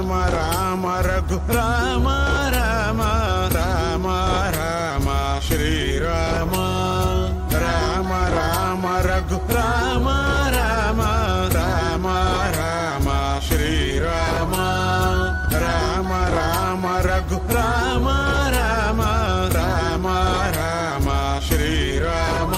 ರಾಮ ರಾಮ ರಘು ರಾಮ ರಾಮ ರಾಮ ರಾಮ ಶ್ರೀರಾಮ ರಾಮ ರಾಮ ರಘು ರಾಮ ರಾಮ ರಾಮ ರಾಮ ಶ್ರೀರಾಮ ರಾಮ ರಾಮ ರಘು ರಾಮ ರಾಮ ರಾಮ ರಾಮ ಶ್ರೀರಾಮ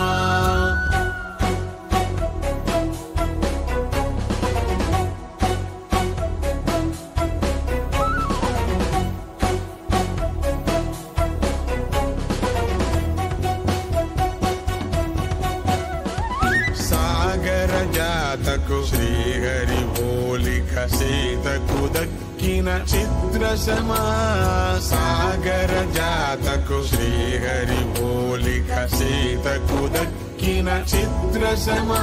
జాతకు శ్రీహరి పోలిక సీతకు దక్కిన చిత్రసమా సాగర జాతకు శ్రీహరి పోలిక సీతకు దక్కిన చిత్రసమా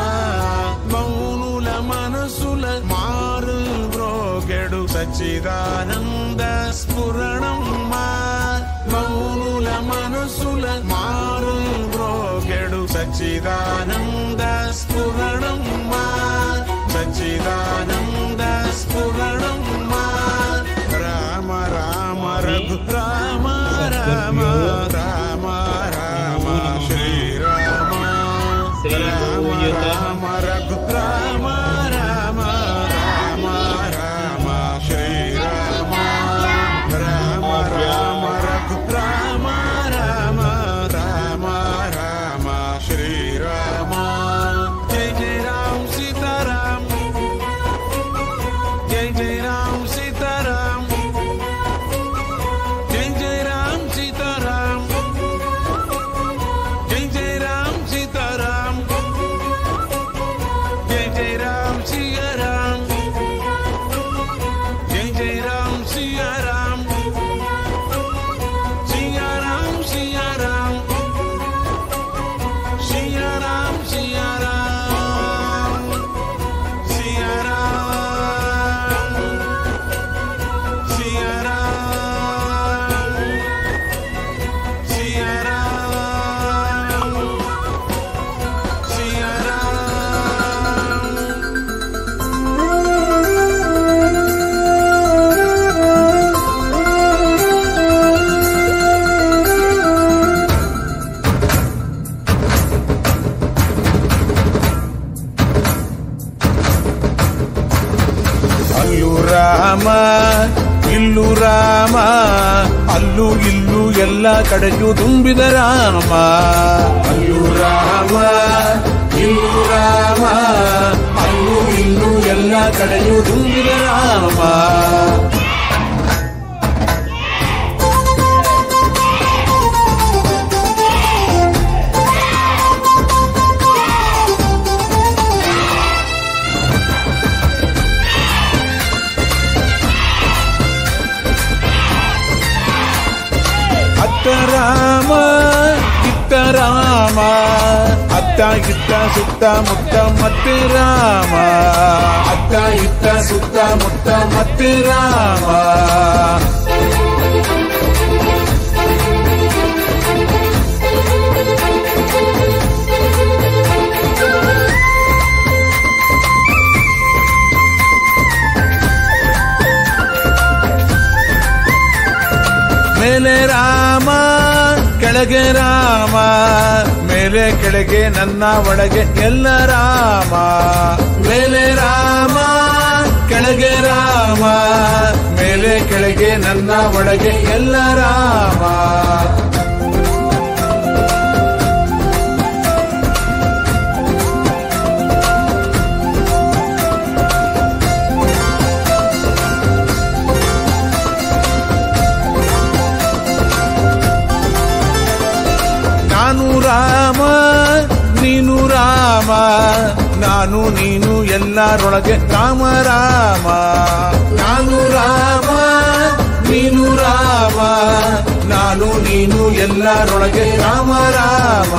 మౌనుల మనసుల మారు బ్రోగెడు సచ్చిదానంద స్ఫురణమ్మా మౌనుల మనసుల మారు బ్రోగెడు సచ్చిదానంద స్ఫురణమ్మా సచ్చిదానంద స్ఫురణమ్మా రామ రామ రఘు రామ రామ రామ రామ శ్రీరామ రామ రామ రఘు రామ రామ రామ రామ శ్రీరామ రామ రామ రఘు రామ రామ రామ రామ శ్రీరామ జయ జయ రామ సీతారామ జయ జయ రామ సీతారామ జయ జయ రామ సీతారామ జయ జయ రామ సీతారామ జయ జయ రామ సియారామ జయ జయ రామ సియారామ సియారామ సియారామ సియారామ సియారామ సియారామ సియారామ ಅಲ್ಲು ರಾಮ ಇಲ್ಲು ರಾಮ ಅಲ್ಲು ಇಲ್ಲು ಎಲ್ಲ ಕಡೆಯೂ ತುಂಬಿದ ರಾಮ ಅಲ್ಲು ರಾಮ ಇಲ್ಲು ರಾಮ ಅಲ್ಲು ಇಲ್ಲು ಎಲ್ಲ ಕಡೆಯೂ ತುಂಬಿದ ರಾಮ ಅತ್ತ ರಾಮ ಇತ್ತ ರಾಮ ಅತ್ತ ಇತ್ತ ಸುತ್ತ ಮುತ್ತ ಮತ್ತೆ ರಾಮ ಅತ್ತ ಇತ್ತ ಸುತ್ತ ಮುತ್ತ ಮತ್ತೆ ರಾಮ ಮೇಲೆ ರಾಮ ಕೆಳಗೆ ರಾಮ ಮೇಲೆ ಕೆಳಗೆ ನನ್ನ ಒಳಗೆ ಎಲ್ಲ ರಾಮ ಮೇಲೆ ರಾಮ ಕೆಳಗೆ ರಾಮ ಮೇಲೆ ಕೆಳಗೆ ನನ್ನ ಒಳಗೆ ಎಲ್ಲ ರಾಮ ನಾನು ರಾಮ ನೀನು ರಾಮ ನಾನು ನೀನು ಎಲ್ಲರೊಳಗೆ ರಾಮ ರಾಮ ನಾನು ರಾಮ ನೀನು ರಾಮ ನಾನು ನೀನು ಎಲ್ಲರೊಳಗೆ ರಾಮ ರಾಮ